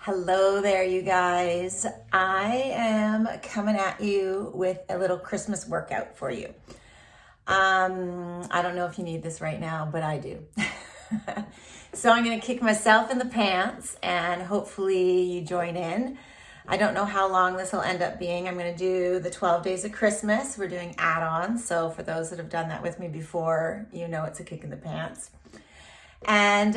Hello there, you guys. I am coming at you with a little Christmas workout for you. I don't know if you need this right now, but I do. So I'm going to kick myself in the pants and hopefully you join in. I don't know how long this will end up being. I'm going to do the 12 days of Christmas. We're doing add-ons. So for those that have done that with me before, you know it's a kick in the pants. And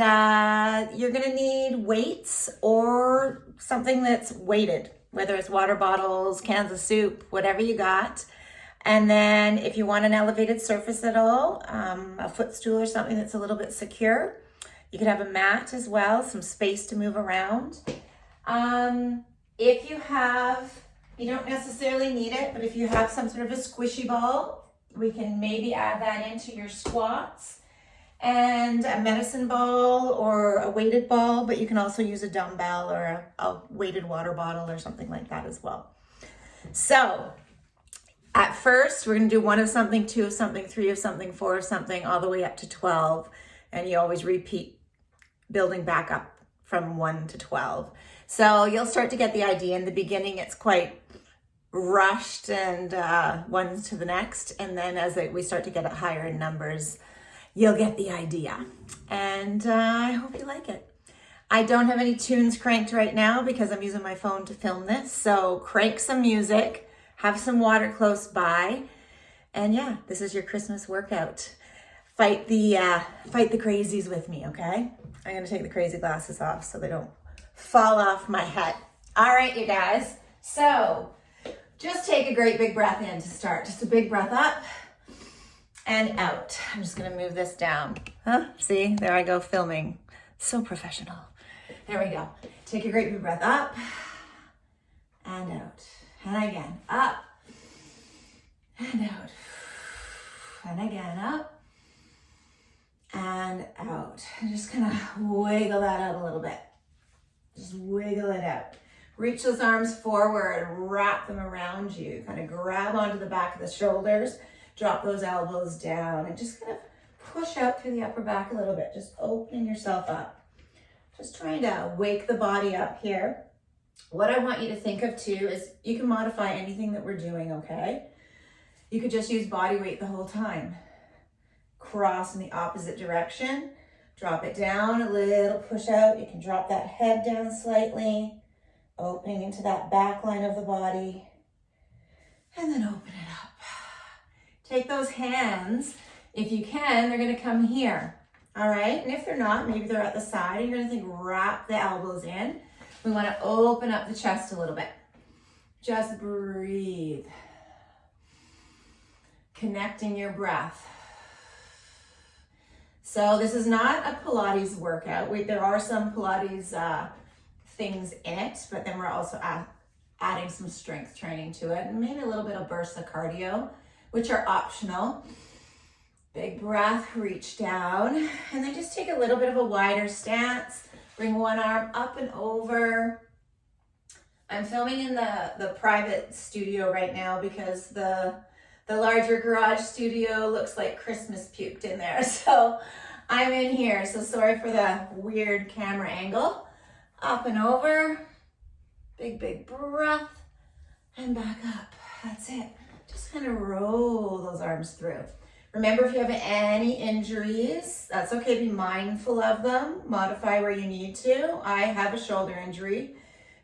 you're gonna need weights or something that's weighted, whether it's water bottles, cans of soup, whatever you got. And then if you want an elevated surface at all, a footstool or something that's a little bit secure, you could have a mat as well, some space to move around. If you have, you don't necessarily need it, but if you have some sort of a squishy ball, we can maybe add that into your squats. And a medicine ball or a weighted ball, but you can also use a dumbbell or a weighted water bottle or something like that as well. So at first, we're gonna do 1 of something, 2 of something, 3 of something, 4 of something, all the way up to 12. And you always repeat building back up from 1 to 12. So you'll start to get the idea. In the beginning, it's quite rushed and one to the next. And then as we start to get it higher in numbers, you'll get the idea. And I hope you like it. I don't have any tunes cranked right now because I'm using my phone to film this. So crank some music, have some water close by. And yeah, this is your Christmas workout. Fight the crazies with me, okay? I'm gonna take the crazy glasses off so they don't fall off my head. All right, you guys. So just take a great big breath in to start. Just a big breath up and out. I'm just gonna move this down. See, there I go filming. So professional. There we go. Take a great big breath up and out. And again, up and out. And again, up and out. And just kind of wiggle that out a little bit. Just wiggle it out. Reach those arms forward, wrap them around you. Kind of grab onto the back of the shoulders. Drop those elbows down and just kind of push out through the upper back a little bit, just opening yourself up. Just trying to wake the body up here. What I want you to think of too is you can modify anything that we're doing, okay? You could just use body weight the whole time. Cross in the opposite direction, drop it down a little, push out. You can drop that head down slightly, opening into that back line of the body, and then open it up. Take those hands, if you can, they're gonna come here, all right? And if they're not, maybe they're at the side, and you're gonna think wrap the elbows in. We wanna open up the chest a little bit. Just breathe. Connecting your breath. So this is not a Pilates workout. There are some Pilates things in it, but then we're also adding some strength training to it, and maybe a little bit of bursts of cardio, which are optional. Big breath, reach down, and then just take a little bit of a wider stance. Bring one arm up and over. I'm filming in the private studio right now because the larger garage studio looks like Christmas puked in there. So I'm in here, so sorry for the weird camera angle. Up and over, big breath, and back up, that's it. Just kind of roll those arms through. Remember, if you have any injuries, that's okay, be mindful of them, modify where you need to. I have a shoulder injury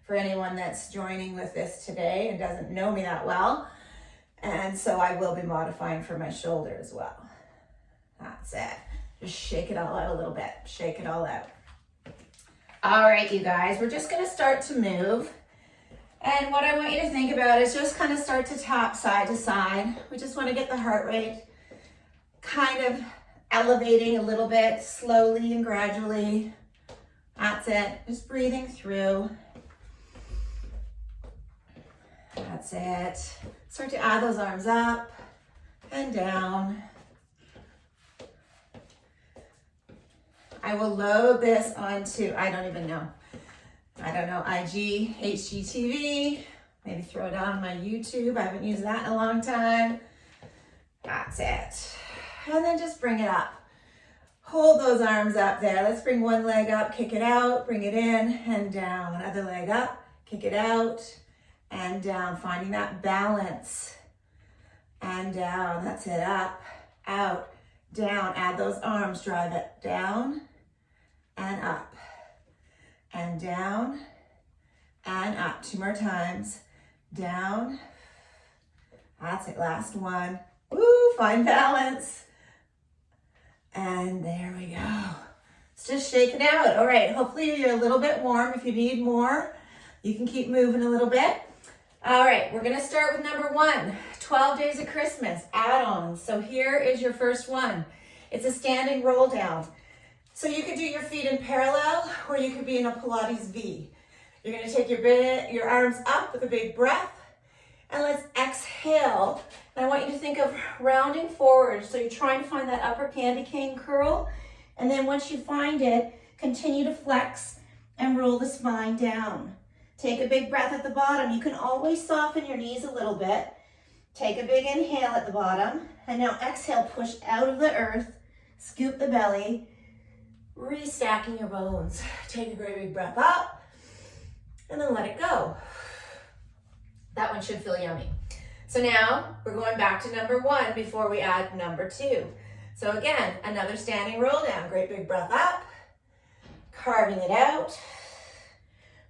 for anyone that's joining with this today and doesn't know me that well. And so I will be modifying for my shoulder as well. That's it. Just shake it all out a little bit, shake it all out. All right, you guys, we're just gonna start to move. And what I want you to think about is just kind of start to tap side to side. We just want to get the heart rate kind of elevating a little bit, slowly and gradually. That's it. Just breathing through. That's it. Start to add those arms up and down. I will load this onto, I don't know, IG, HGTV, maybe throw it on my YouTube. I haven't used that in a long time. That's it. And then just bring it up. hold those arms up there. Let's bring one leg up, kick it out, bring it in and down. Other leg up, kick it out and down. Finding that balance and down. That's it. Up, out, down. Add those arms, drive it down and up and down and up. 2 more times. Down. That's it. Last one. Woo, find balance. And there we go. Let's just shake it out. All right, hopefully you're a little bit warm. If you need more, you can keep moving a little bit. All right, we're gonna start with number 1, 12 days of Christmas, add-ons. So here is your first one. It's a standing roll down. So you could do your feet in parallel or you could be in a Pilates V. You're gonna take your arms up with a big breath and let's exhale. And I want you to think of rounding forward. So you're trying to find that upper candy cane curl. And then once you find it, continue to flex and roll the spine down. Take a big breath at the bottom. You can always soften your knees a little bit. Take a big inhale at the bottom. And now exhale, push out of the earth, scoop the belly, restacking your bones. Take a great big breath up and then let it go. That one should feel yummy. So now we're going back to number 1 before we add number 2. So again, another standing roll down. Great big breath up, carving it out,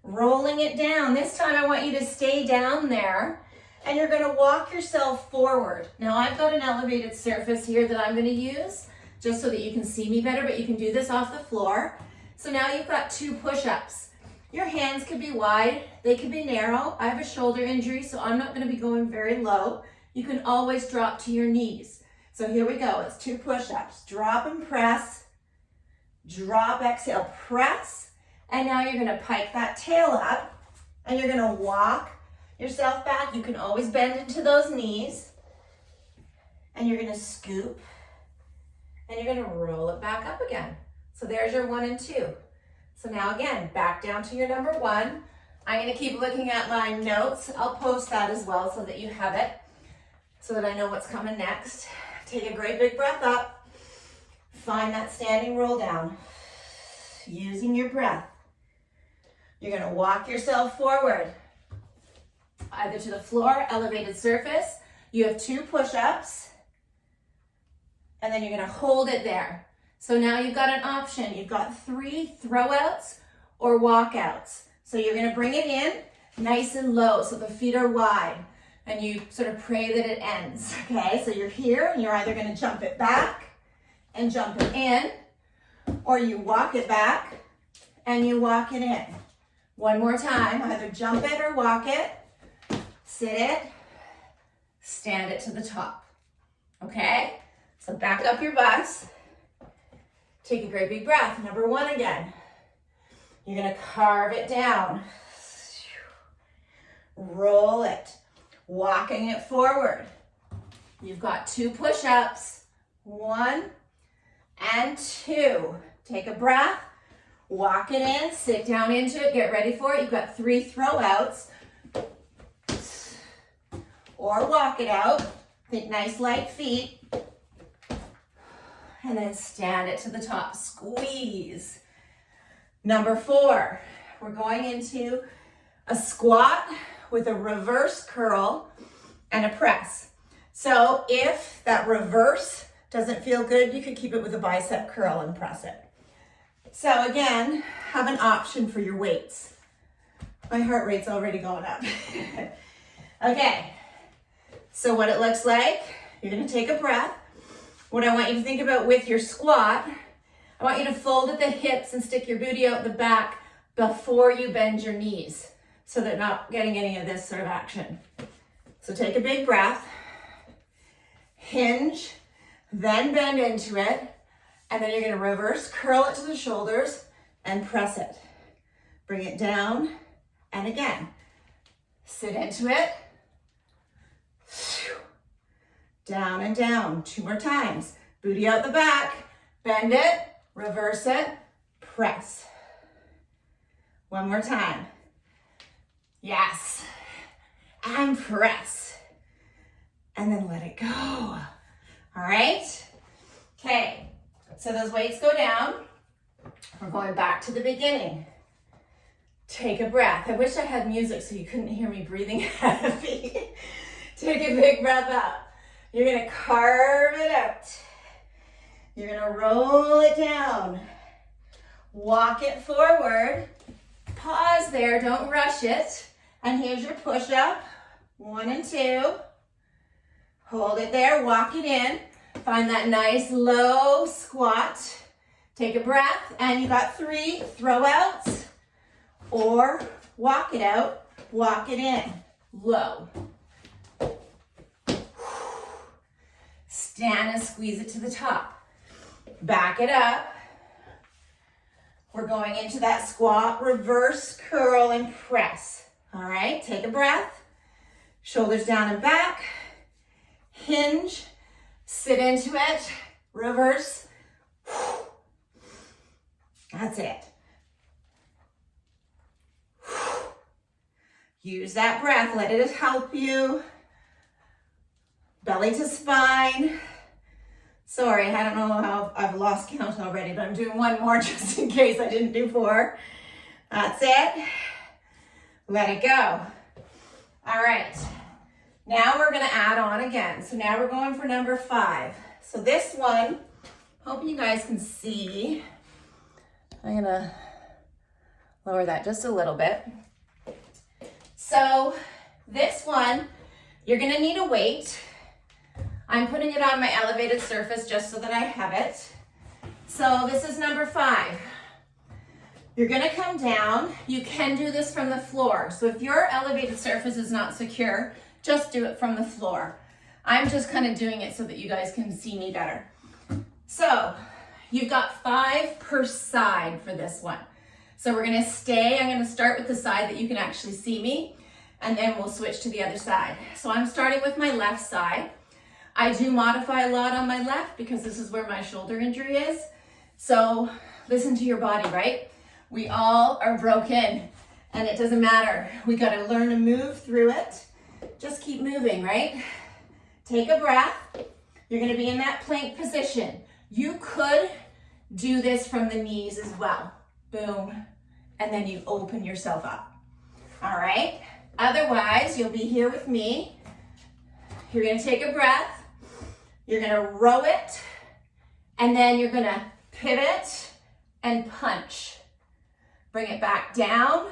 rolling it down. This time I want you to stay down there and you're gonna walk yourself forward. Now I've got an elevated surface here that I'm gonna use just so that you can see me better, but you can do this off the floor. So now you've got 2 push-ups. Your hands could be wide, they could be narrow. I have a shoulder injury, so I'm not gonna be going very low. You can always drop to your knees. So here we go, it's 2 push-ups. Drop and press, drop, exhale, press. And now you're gonna pike that tail up and you're gonna walk yourself back. You can always bend into those knees and you're gonna scoop and you're gonna roll it back up again. So there's your 1 and 2. So now again, back down to your number 1. I'm gonna keep looking at my notes. I'll post that as well so that you have it, so that I know what's coming next. Take a great big breath up. Find that standing roll down. Using your breath. You're gonna walk yourself forward, either to the floor, elevated surface. You have 2 push-ups, and then you're gonna hold it there. So now you've got an option. You've got 3 throwouts or walkouts. So you're gonna bring it in nice and low so the feet are wide and you sort of pray that it ends, okay? So you're here and you're either gonna jump it back and jump it in, or you walk it back and you walk it in. One more time, either jump it or walk it, sit it, stand it to the top, okay? So back up your bus. Take a great big breath. Number 1 again. You're gonna carve it down. Roll it. Walking it forward. You've got 2 push-ups. 1 and 2. Take a breath. Walk it in. Sit down into it. Get ready for it. You've got 3 throwouts. Or walk it out. Think nice light feet. And then stand it to the top, squeeze. Number 4, we're going into a squat with a reverse curl and a press. So if that reverse doesn't feel good, you could keep it with a bicep curl and press it. So again, have an option for your weights. My heart rate's already going up. Okay, so what it looks like, you're gonna take a breath. What I want you to think about with your squat, I want you to fold at the hips and stick your booty out the back before you bend your knees so that you're not getting any of this sort of action. So take a big breath, hinge, then bend into it, and then you're gonna reverse curl it to the shoulders and press it. Bring it down, and again, sit into it, down and down. 2 more times. Booty out the back, bend it, reverse it, press. 1 more time. Yes. And press. And then let it go. All right? Okay. So those weights go down. We're going back to the beginning. Take a breath. I wish I had music so you couldn't hear me breathing heavy. Take a big breath out. You're gonna carve it out. You're gonna roll it down. Walk it forward. Pause there, don't rush it. And here's your push-up. 1 and 2. Hold it there, walk it in. Find that nice low squat. Take a breath, and you got 3 throw outs, or walk it out, walk it in, low. Stand and squeeze it to the top. Back it up. We're going into that squat, reverse curl and press. All right, take a breath. Shoulders down and back. Hinge, sit into it, reverse. That's it. Use that breath, let it help you. Belly to spine. Sorry, I don't know how I've lost count already, but I'm doing one more just in case I didn't do 4. That's it. Let it go. All right. Now we're gonna add on again. So now we're going for number 5. So this one, hoping you guys can see. I'm gonna lower that just a little bit. So this one, you're gonna need a weight. I'm putting it on my elevated surface just so that I have it. So this is number 5. You're gonna come down. You can do this from the floor. So if your elevated surface is not secure, just do it from the floor. I'm just kind of doing it so that you guys can see me better. So you've got 5 per side for this one. So we're gonna I'm gonna start with the side that you can actually see me, and then we'll switch to the other side. So I'm starting with my left side. I do modify a lot on my left because this is where my shoulder injury is. So listen to your body, right? We all are broken and it doesn't matter. We gotta learn to move through it. Just keep moving, right? Take a breath. You're gonna be in that plank position. You could do this from the knees as well. Boom. And then you open yourself up. All right? Otherwise, you'll be here with me. You're gonna take a breath. You're gonna row it. And then you're gonna pivot and punch. Bring it back down.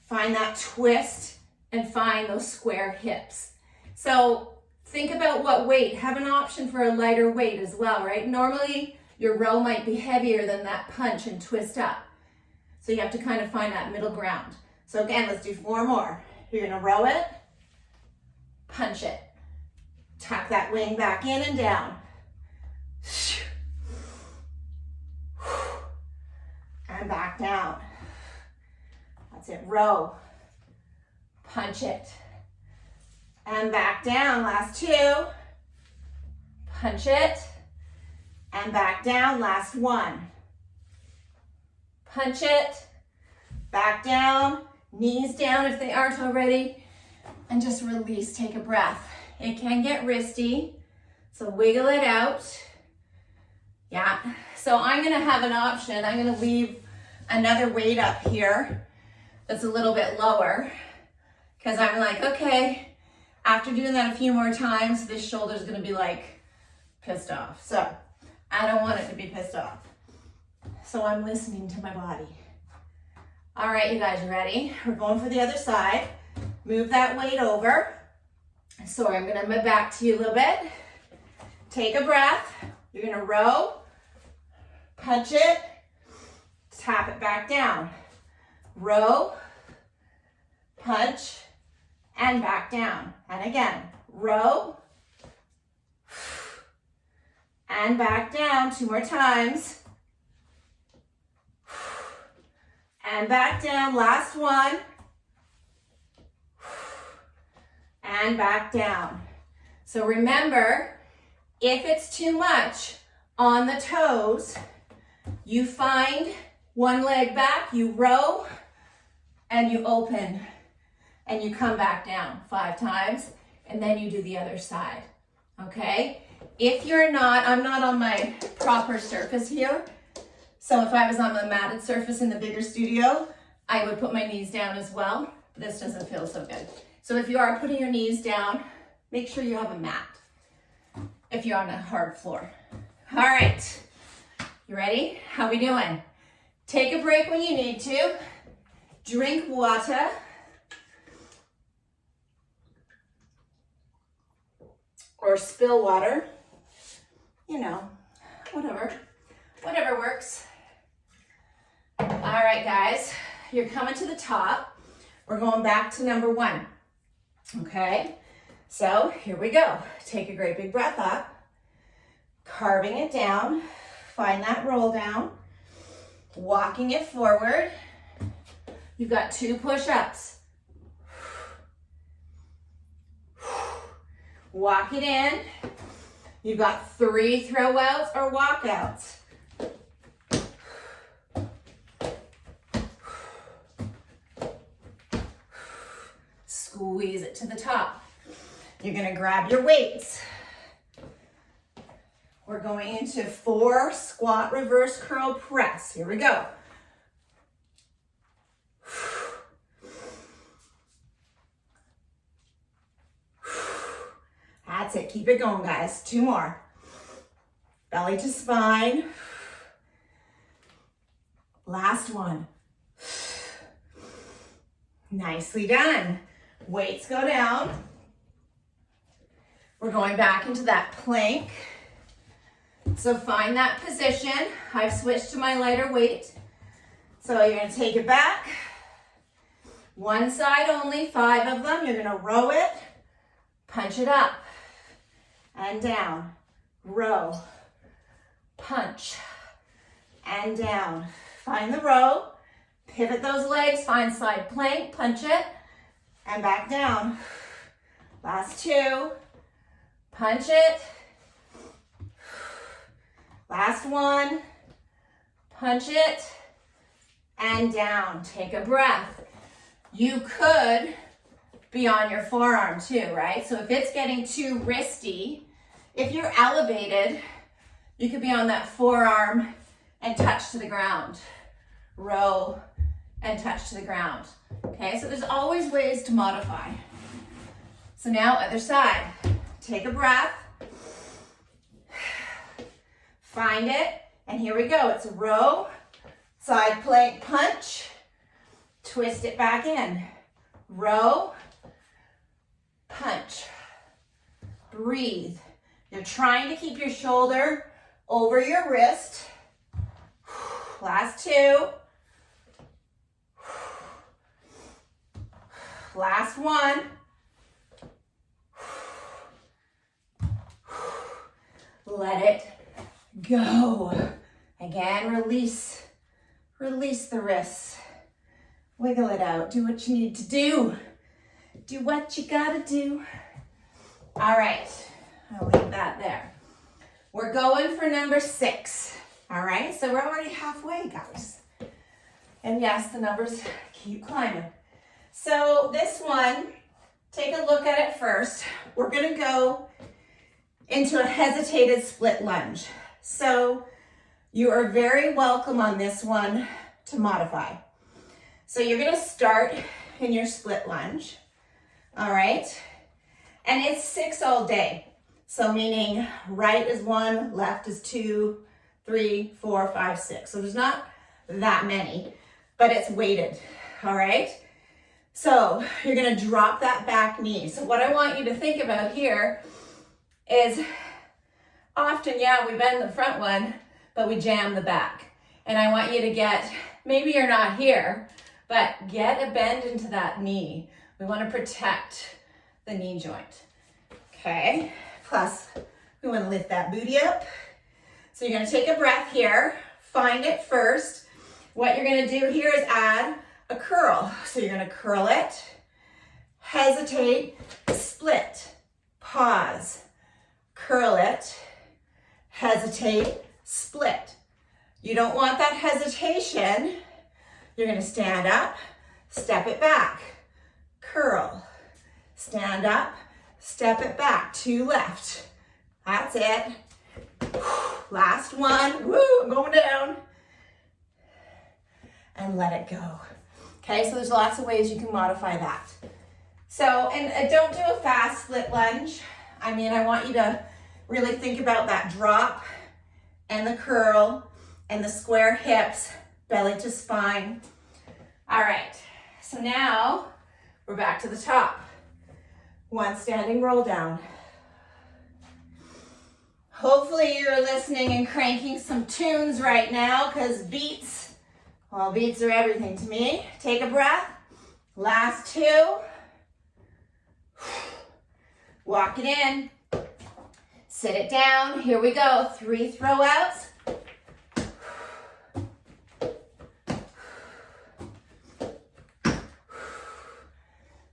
Find that twist and find those square hips. So think about what weight. Have an option for a lighter weight as well, right? Normally, your row might be heavier than that punch and twist up. So you have to kind of find that middle ground. So again, let's do 4 more. You're gonna row it, punch it. Tuck that wing back in and down. And back down. That's it, row. Punch it. And back down, last 2. Punch it. And back down, last 1. Punch it. Back down, knees down if they aren't already. And just release, take a breath. It can get wristy, so wiggle it out. Yeah, so I'm gonna have an option. I'm gonna leave another weight up here that's a little bit lower, because I'm like, okay, after doing that a few more times, this shoulder's gonna be like pissed off. So I don't want it to be pissed off. So I'm listening to my body. All right, you guys, you ready? We're going for the other side. Move that weight over. So I'm gonna move back to you a little bit. Take a breath. You're gonna row, punch it, tap it back down. Row, punch, and back down. And again, row, and back down 2 more times. And back down, last one. And back down. So remember, if it's too much on the toes, you find one leg back, you row, and you open, and you come back down 5 times, and then you do the other side, okay? If you're not, I'm not on my proper surface here. So if I was on the matted surface in the bigger studio, I would put my knees down as well. This doesn't feel so good. So if you are putting your knees down, make sure you have a mat if you're on a hard floor. All right, you ready? How we doing? Take a break when you need to. Drink water. Or spill water. You know, whatever works. All right, guys, you're coming to the top. We're going back to number 1, okay? So here we go. Take a great big breath up, carving it down, find that roll down, walking it forward. You've got 2 push-ups. Walk it in. You've got 3 throwouts or walkouts. Squeeze it to the top. You're gonna grab your weights. We're going into 4 squat reverse curl press. Here we go. That's it. Keep it going, guys. 2 more. Belly to spine. Last one. Nicely done. Weights go down. We're going back into that plank. So find that position. I've switched to my lighter weight. So you're going to take it back. One side only, 5 of them. You're going to row it. Punch it up. And down, row, punch, and down. Find the row, pivot those legs, find side plank, punch it, and back down. Last 2, punch it. Last 1, punch it, and down. Take a breath. You could be on your forearm too, right? So if it's getting too wristy, if you're elevated, you could be on that forearm and touch to the ground. Row and touch to the ground. Okay, so there's always ways to modify. So now other side. Take a breath. Find it, and here we go. It's a row, side plank punch, twist it back in. Row, punch, breathe. You're trying to keep your shoulder over your wrist. Last 2. Last 1. Let it go. Again, release. Release the wrists. Wiggle it out. Do what you need to do. Do what you gotta do. All right, I'll leave that there. We're going for number 6. All right, so we're already halfway, guys. And yes, the numbers keep climbing. So this one, take a look at it first. We're gonna go into a hesitated split lunge. So you are very welcome on this one to modify. So you're gonna start in your split lunge. All right, and it's 6 all day. So meaning right is 1, left is 2, 3, 4, 5, 6. So there's not that many, but it's weighted, all right? So you're gonna drop that back knee. So what I want you to think about here is often, yeah, we bend the front one, but we jam the back. And I want you to get, maybe you're not here, but get a bend into that knee. We want to protect the knee joint, okay? Plus, we want to lift that booty up. So you're going to take a breath here, find it first. What you're going to do here is add a curl. So you're going to curl it, hesitate, split, pause, curl it, hesitate, split. You don't want that hesitation. You're going to stand up, step it back. Curl, stand up, step it back, 2 left, That's it. Last one. Woo, I'm going down. And let it go. Okay, so there's lots of ways you can modify that. So, and don't do a fast split lunge. I mean, I want you to really think about that drop and the curl and the square hips, belly to spine. All right, so now we're back to the top. One standing roll down. Hopefully you're listening and cranking some tunes right now, because beats, well, beats are everything to me. Take a breath. Last two. Walk it in. Sit it down. Here we go. 3 throwouts.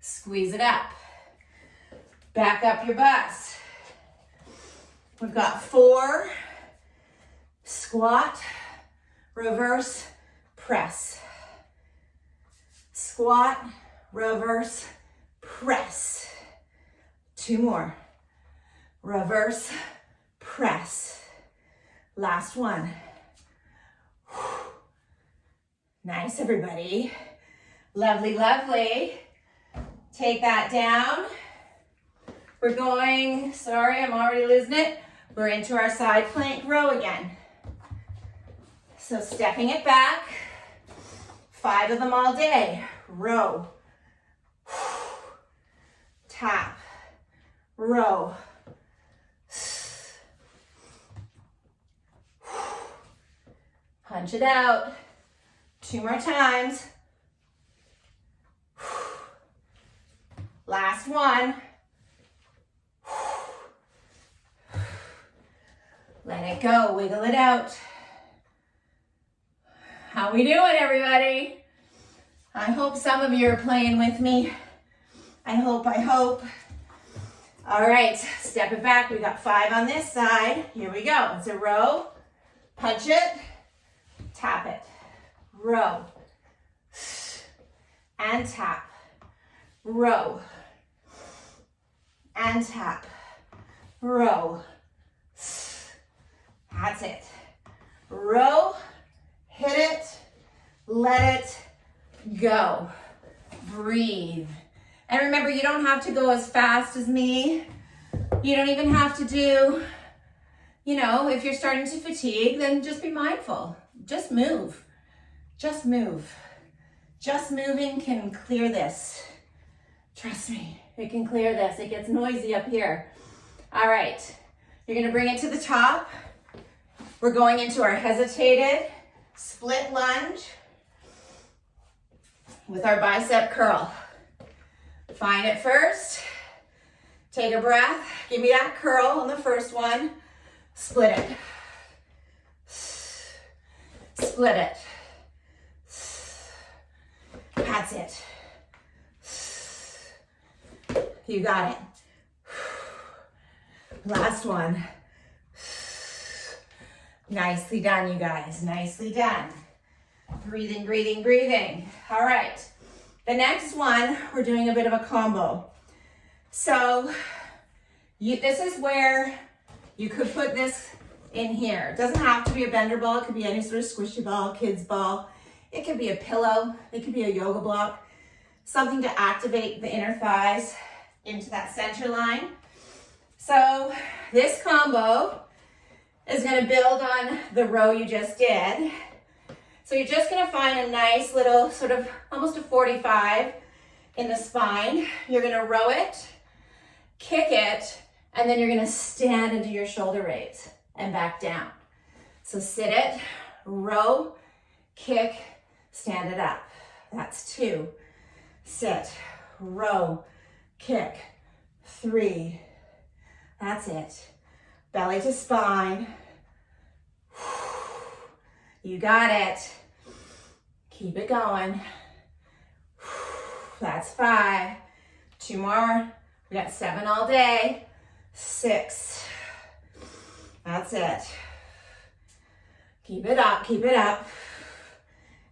Squeeze it up. Back up your butts. We've got 4. Squat, reverse, press. Squat, reverse, press. 2 more. Reverse, press. Last one. Nice, everybody. Lovely, lovely. Take that down. We're going, sorry, I'm already losing it. We're into our side plank row again. So stepping it back. 5 of them all day. Row. Tap. Row. Punch it out. 2 more times. Last one. Let it go, wiggle it out. How we doing, everybody? I hope some of you are playing with me. I hope. All right, step it back. We got 5 on this side. Here we go. It's a row. Punch it, tap it. Row. And tap. Row. And tap. Row. That's it. Row, hit it, let it go. Breathe. And remember, you don't have to go as fast as me. You don't even have to do, if you're starting to fatigue, then just be mindful. Just move. Just move. Just moving can clear this. Trust me, it can clear this. It gets noisy up here. All right, you're gonna bring it to the top. We're going into our hesitated split lunge with our bicep curl. Find it first. Take a breath. Give me that curl on the first one. Split it. Split it. That's it. You got it. Last one. Nicely done, you guys. Nicely done. Breathing, breathing, breathing. All right. The next one, we're doing a bit of a combo. So this is where you could put this in here. It doesn't have to be a bender ball. It could be any sort of squishy ball, kids ball. It could be a pillow. It could be a yoga block. Something to activate the inner thighs into that center line. So this combo is going to build on the row you just did. So you're just going to find a nice little sort of almost a 45 in the spine. You're going to row it, kick it, and then you're going to stand into your shoulder raise and back down. So sit it, row, kick, stand it up. That's 2. Sit, row, kick, 3. That's it. Belly to spine. You got it. Keep it going. That's 5. 2 more. We got 7 all day. 6. That's it. Keep it up, keep it up.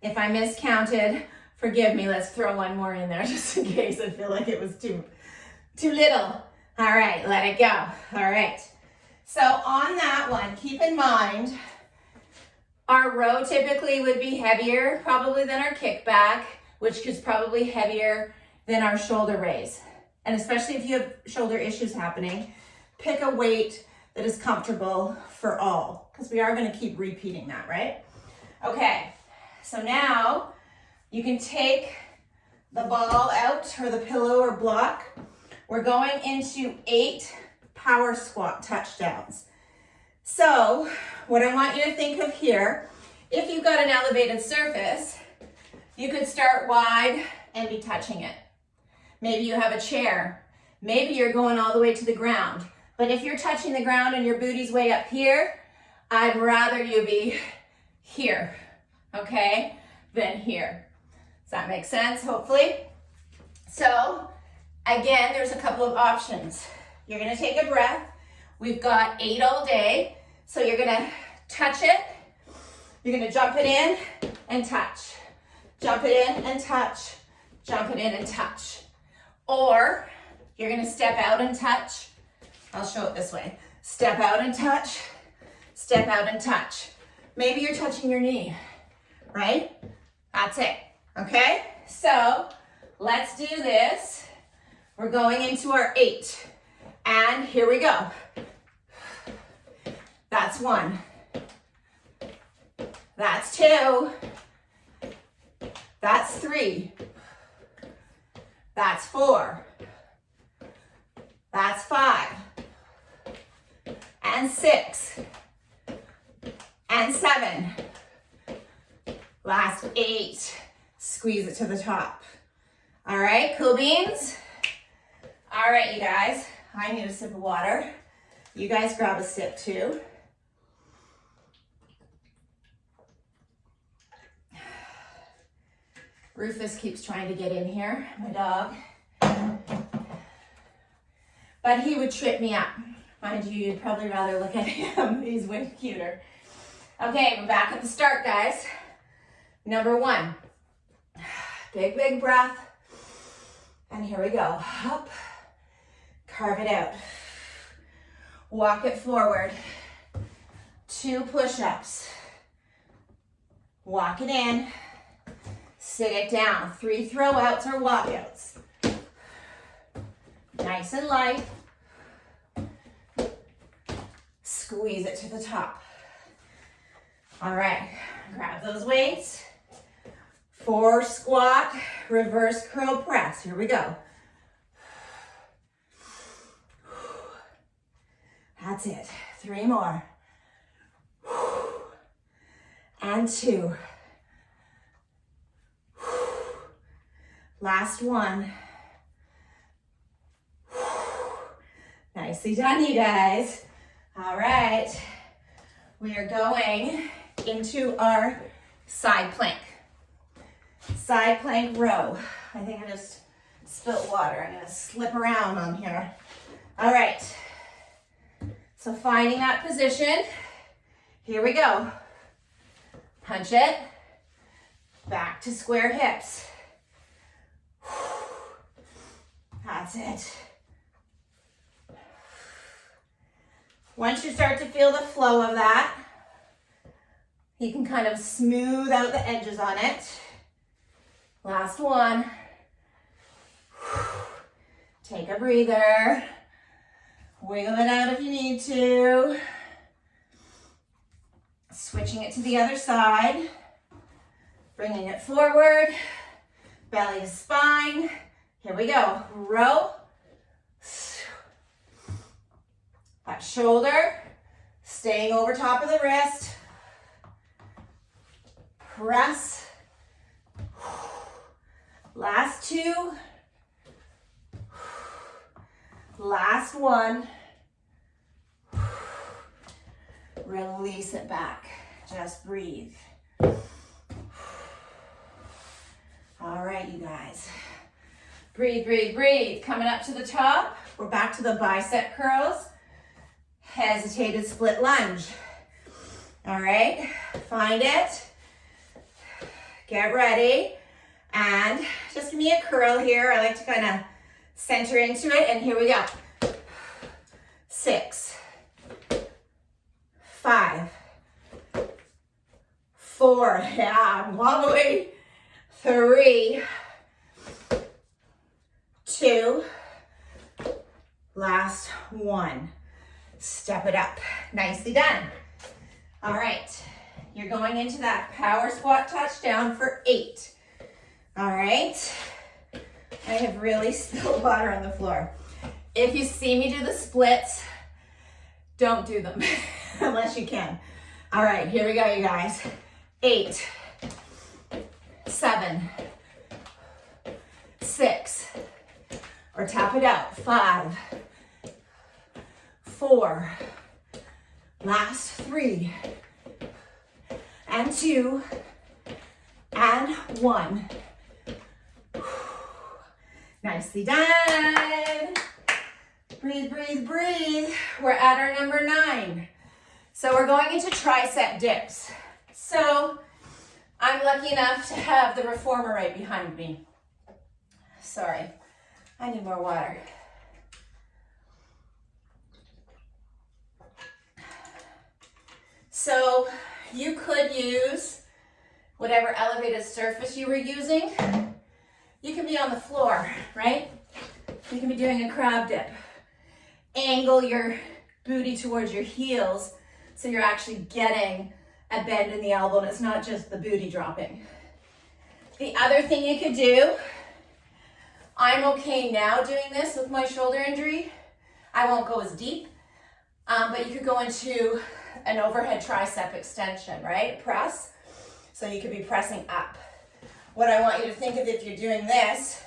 If I miscounted, forgive me. Let's throw one more in there just in case I feel like it was too little. All right, let it go. All right. So on that one, keep in mind, our row typically would be heavier probably than our kickback, which is probably heavier than our shoulder raise. And especially if you have shoulder issues happening, pick a weight that is comfortable for all, because we are going to keep repeating that, right? Okay, so now you can take the ball out or the pillow or block. We're going into 8 power squat touchdowns. So what I want you to think of here, if you've got an elevated surface, you could start wide and be touching it. Maybe you have a chair. Maybe you're going all the way to the ground. But if you're touching the ground and your booty's way up here, I'd rather you be here, okay, than here. Does that make sense, hopefully? So, again, there's a couple of options. You're gonna take a breath. We've got 8 all day. So you're gonna touch it. You're gonna jump it in and touch. Jump it in and touch. Jump it in and touch. Or you're gonna step out and touch. I'll show it this way. Step out and touch. Step out and touch. Maybe you're touching your knee, right? That's it, okay? So let's do this. We're going into our 8. And here we go. That's 1. That's 2. That's 3. That's 4. That's 5. And 6. And 7. Last 8. Squeeze it to the top. All right, cool beans? All right, you guys, I need a sip of water. You guys grab a sip too. Rufus keeps trying to get in here, my dog. But he would trip me up. Mind you, you'd probably rather look at him. He's way cuter. Okay, we're back at the start, guys. Number 1. Big, big breath. And here we go. Up. Carve it out. Walk it forward. 2 push-ups. Walk it in. Sit it down. 3 throw-outs or walkouts. Nice and light. Squeeze it to the top. All right, grab those weights. 4 squat, reverse curl press. Here we go. That's it. 3 more. And 2. Last 1. Nicely done, you guys. All right. We are going into our side plank. Side plank row. I think I just spilled water. I'm gonna slip around on here. All right. So finding that position. Here we go. Punch it. Back to square hips. That's it. Once you start to feel the flow of that, you can kind of smooth out the edges on it. Last 1. Take a breather. Wiggle it out if you need to. Switching it to the other side. Bringing it forward. Belly to spine. Here we go. Row. That shoulder. Staying over top of the wrist. Press. Last 2. Last 1. Release it back. Just breathe. All right, you guys. Breathe, breathe, breathe. Coming up to the top. We're back to the bicep curls. Hesitated split lunge. All right, find it. Get ready. And just give me a curl here. I like to kind of center into it. And here we go. 6, 5, 4, yeah, I'm wobbly. 3, 2, last 1. Step it up. Nicely done. All right, you're going into that power squat touchdown for 8. All right, I have really spilled water on the floor. If you see me do the splits, don't do them unless you can. All right, here we go, you guys. 8, 7, 6, or tap it out. 5, 4, last 3, and 2, and 1. Nicely done. Breathe, breathe, breathe. We're at our number 9. So we're going into tricep dips. So I'm lucky enough to have the reformer right behind me. Sorry, I need more water. So you could use whatever elevated surface you were using. You can be on the floor, right? You can be doing a crab dip. Angle your booty towards your heels so you're actually getting a bend in the elbow and it's not just the booty dropping. The other thing you could do, I'm okay now doing this with my shoulder injury. I won't go as deep, but you could go into an overhead tricep extension, right? Press. So you could be pressing up. What I want you to think of if you're doing this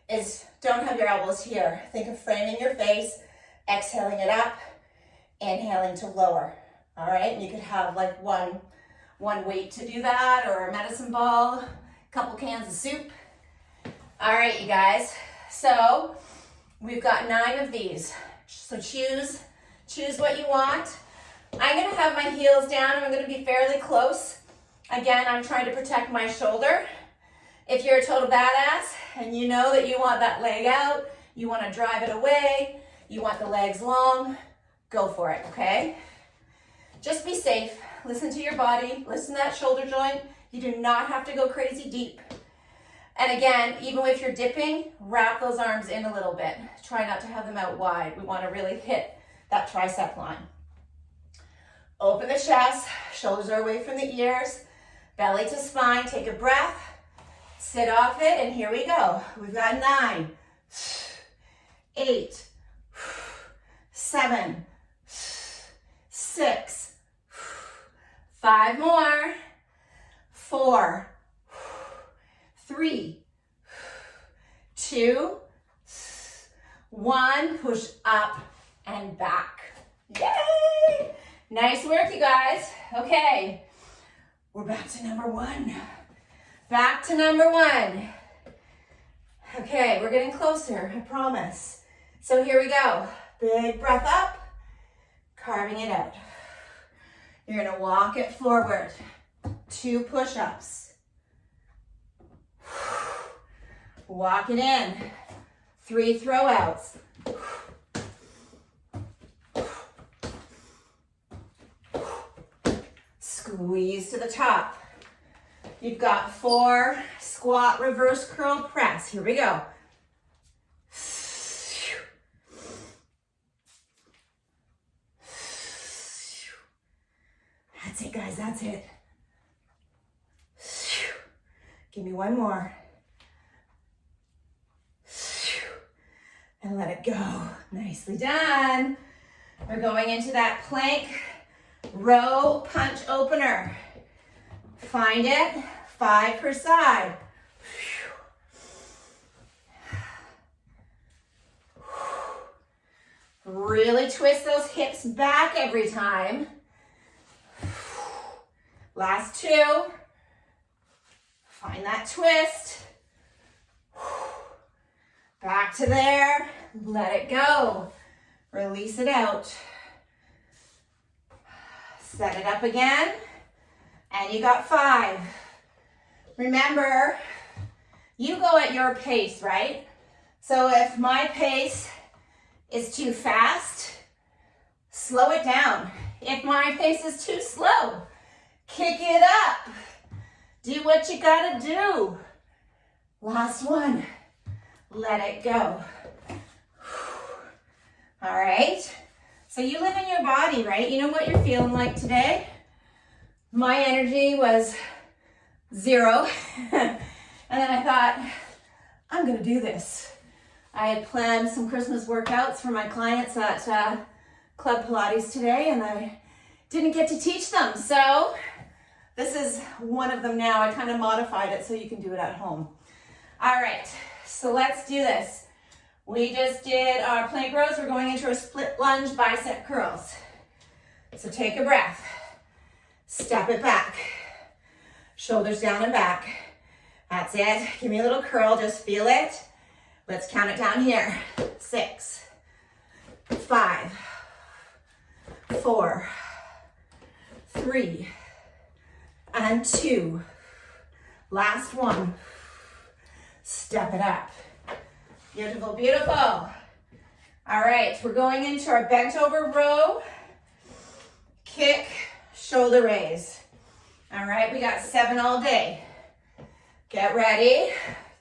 is don't have your elbows here. Think of framing your face, exhaling it up, inhaling to lower. All right, and you could have like one weight to do that, or a medicine ball, a couple cans of soup. All right, you guys. So we've got 9 of these. So choose what you want. I'm gonna have my heels down and I'm gonna be fairly close. Again, I'm trying to protect my shoulder. If you're a total badass and you know that you want that leg out, you want to drive it away, you want the legs long, go for it, okay? Just be safe. Listen to your body. Listen to that shoulder joint. You do not have to go crazy deep. And again, even if you're dipping, wrap those arms in a little bit. Try not to have them out wide. We want to really hit that tricep line. Open the chest. Shoulders are away from the ears. Belly to spine. Take a breath. Sit off it, and here we go. We've got 9, 8, 7, 6, 5 more, 4, 3, 2, 1. Push up and back. Yay! Nice work, you guys. Okay, we're back to number 1. Back to number 1. Okay, we're getting closer, I promise. So here we go. Big breath up, carving it out. You're gonna walk it forward. 2 push-ups. Walk it in. 3 throw-outs. Squeeze to the top. You've got 4 squat reverse curl press. Here we go. That's it, guys. That's it. Give me 1 more. And let it go. Nicely done. We're going into that plank row punch opener. Find it, 5 per side. Really twist those hips back every time. Last 2. Find that twist. Back to there. Let it go. Release it out. Set it up again. And you got 5. Remember, you go at your pace, right? So if my pace is too fast, slow it down. If my pace is too slow, kick it up. Do what you gotta do. Last one. Let it go. All right. So you live in your body, right? You know what you're feeling like today? My energy was 0. And then I thought, I'm gonna do this. I had planned some Christmas workouts for my clients at Club Pilates today, and I didn't get to teach them. So this is one of them now. I kind of modified it so you can do it at home. All right, so let's do this. We just did our plank rows. We're going into our split lunge bicep curls. So take a breath. Step it back. Shoulders down and back. That's it. Give me a little curl. Just feel it. Let's count it down here. 6, 5, 4, 3, and 2. Last one. Step it up. Beautiful, beautiful. All right, we're going into our bent over row. Kick, shoulder raise. All right, we got 7 all day. Get ready.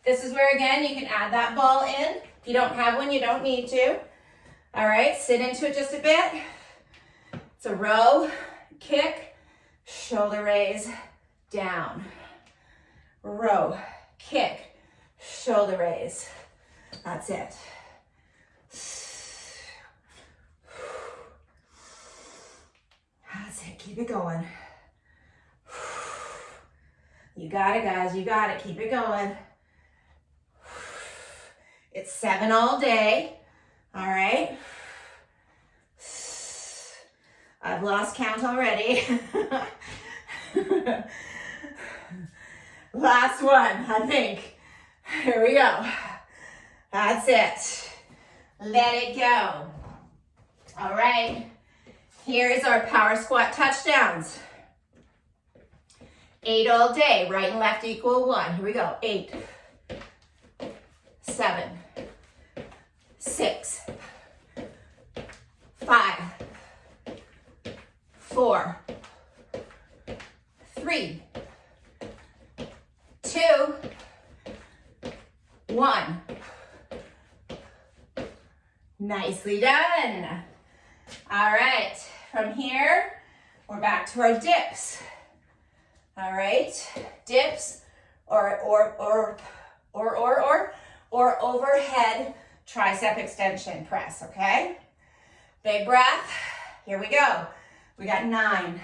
This is where, again, you can add that ball in. If you don't have one, you don't need to. All right, sit into it just a bit. It's a row, kick, shoulder raise, down. Row, kick, shoulder raise. That's it. That's it, keep it going. You got it, guys, you got it, keep it going. It's 7 all day, all right? I've lost count already. Last one, I think. Here we go. That's it. Let it go. All right. Here is our power squat touchdowns. 8 all day. Right and left equal 1. Here we go. 8, 7, 6, 5, 4, 3, 2, 1. Nicely done. All right, from here, we're back to our dips. All right, dips or overhead tricep extension press, okay? Big breath, here we go. We got 9.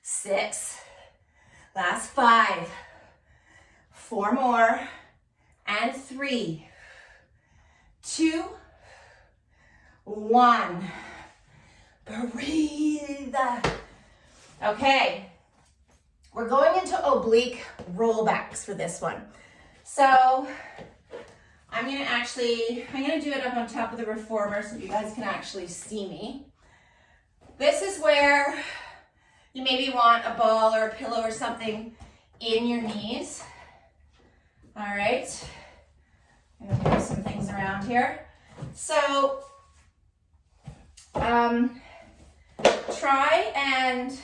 6, last 5, 4 more, and 3, 2, 1. Breathe. Okay, we're going into oblique rollbacks for this one. So I'm gonna do it up on top of the reformer so you guys can actually see me. This is where you maybe want a ball or a pillow or something in your knees. All right, I'm gonna move some things around here. So try and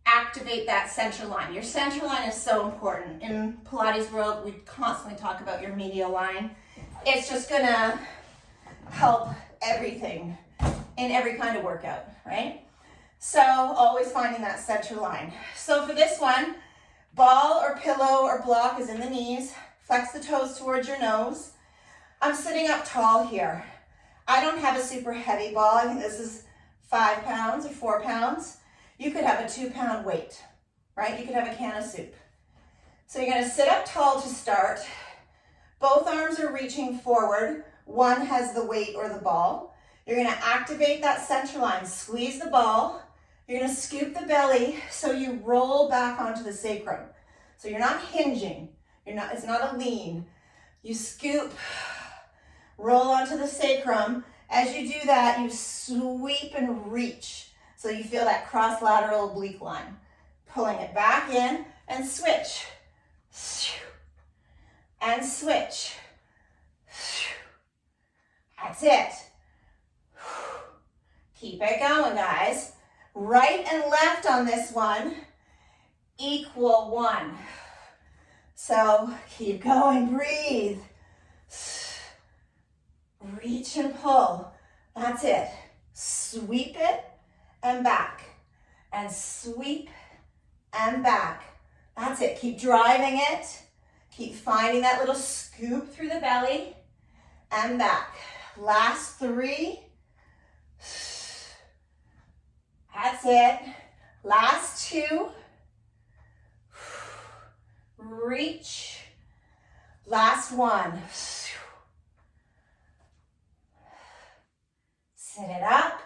activate that center line. Your center line is so important. In Pilates world, we constantly talk about your medial line. It's just gonna help everything in every kind of workout, right? So always finding that center line. So for this one, ball or pillow or block is in the knees. Flex the toes towards your nose. I'm sitting up tall here. I don't have a super heavy ball. I think this is 5 pounds or 4 pounds. You could have a 2-pound weight, right? You could have a can of soup. So you're gonna sit up tall to start. Both arms are reaching forward. One has the weight or the ball. You're gonna activate that center line. Squeeze the ball. You're gonna scoop the belly so you roll back onto the sacrum. So you're not hinging. It's not a lean. You scoop, roll onto the sacrum. As you do that, you sweep and reach. So you feel that cross-lateral oblique line. Pulling it back in and switch. And switch. That's it. Keep it going, guys. Right and left on this one, equal 1. So keep going, breathe. Reach and pull. That's it. Sweep it and back. And sweep and back. That's it. Keep driving it. Keep finding that little scoop through the belly and back. Last 3. That's it. Last 2. Reach. Last 1. Sit it up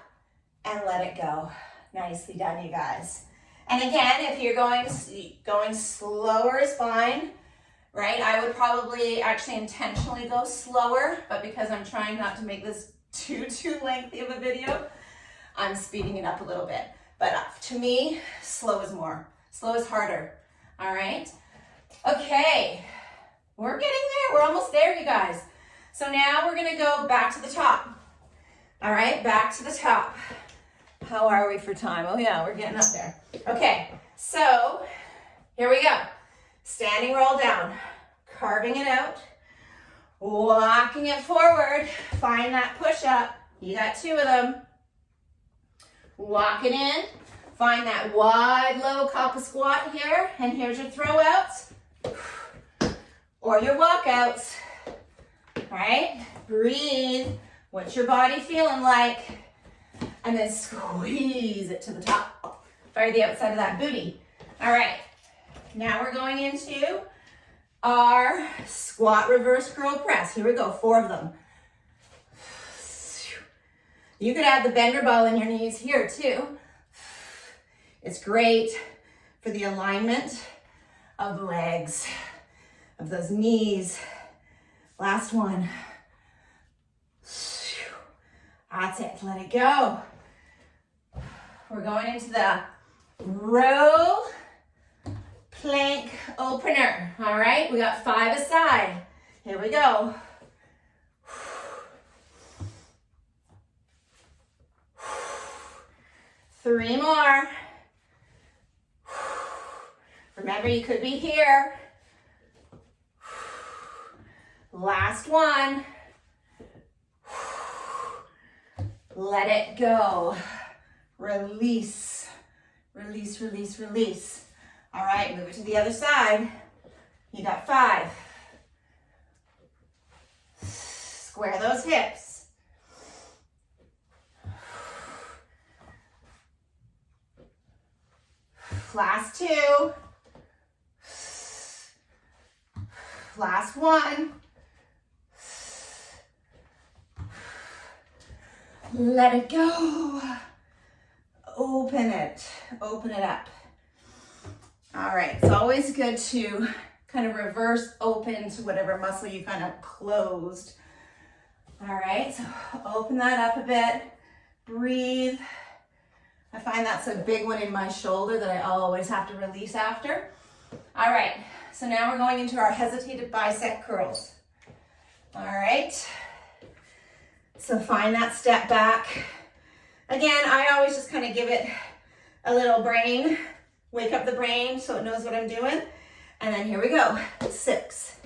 and let it go. Nicely done, you guys. And again, if you're going slower is fine, right? I would probably actually intentionally go slower, but because I'm trying not to make this too lengthy of a video, I'm speeding it up a little bit. But to me, slow is more. Slow is harder. All right? Okay. We're getting there. We're almost there, you guys. So now we're going to go back to the top. All right, back to the top. How are we for time? Oh yeah, we're getting up there. Okay, so here we go. Standing roll down, carving it out, walking it forward. Find that push up. You got 2 of them. Walk it in. Find that wide, low kappa squat here. And here's your throw outs or your walkouts. All right, breathe. What's your body feeling like? And then squeeze it to the top. Fire the outside of that booty. All right, now we're going into our squat reverse curl press. Here we go, 4 of them. You could add the bender ball in your knees here too. It's great for the alignment of the legs, of those knees. Last one. That's it, let it go. We're going into the row plank opener. All right, we got 5 aside. Here we go. Three more. Remember, you could be here. Last one. Let it go. Release, release, release, release. All right, move it to the other side. You got 5. Square those hips. Last 2. Last 1. Let it go. Open it up. All right, it's always good to kind of reverse open to whatever muscle you kind of closed. All right, so open that up a bit, breathe. I find that's a big one in my shoulder that I always have to release after. All right, so now we're going into our hesitated bicep curls. All right. So find that step back. Again, I always just kind of give it a little brain, wake up the brain so it knows what I'm doing. And then here we go. 6,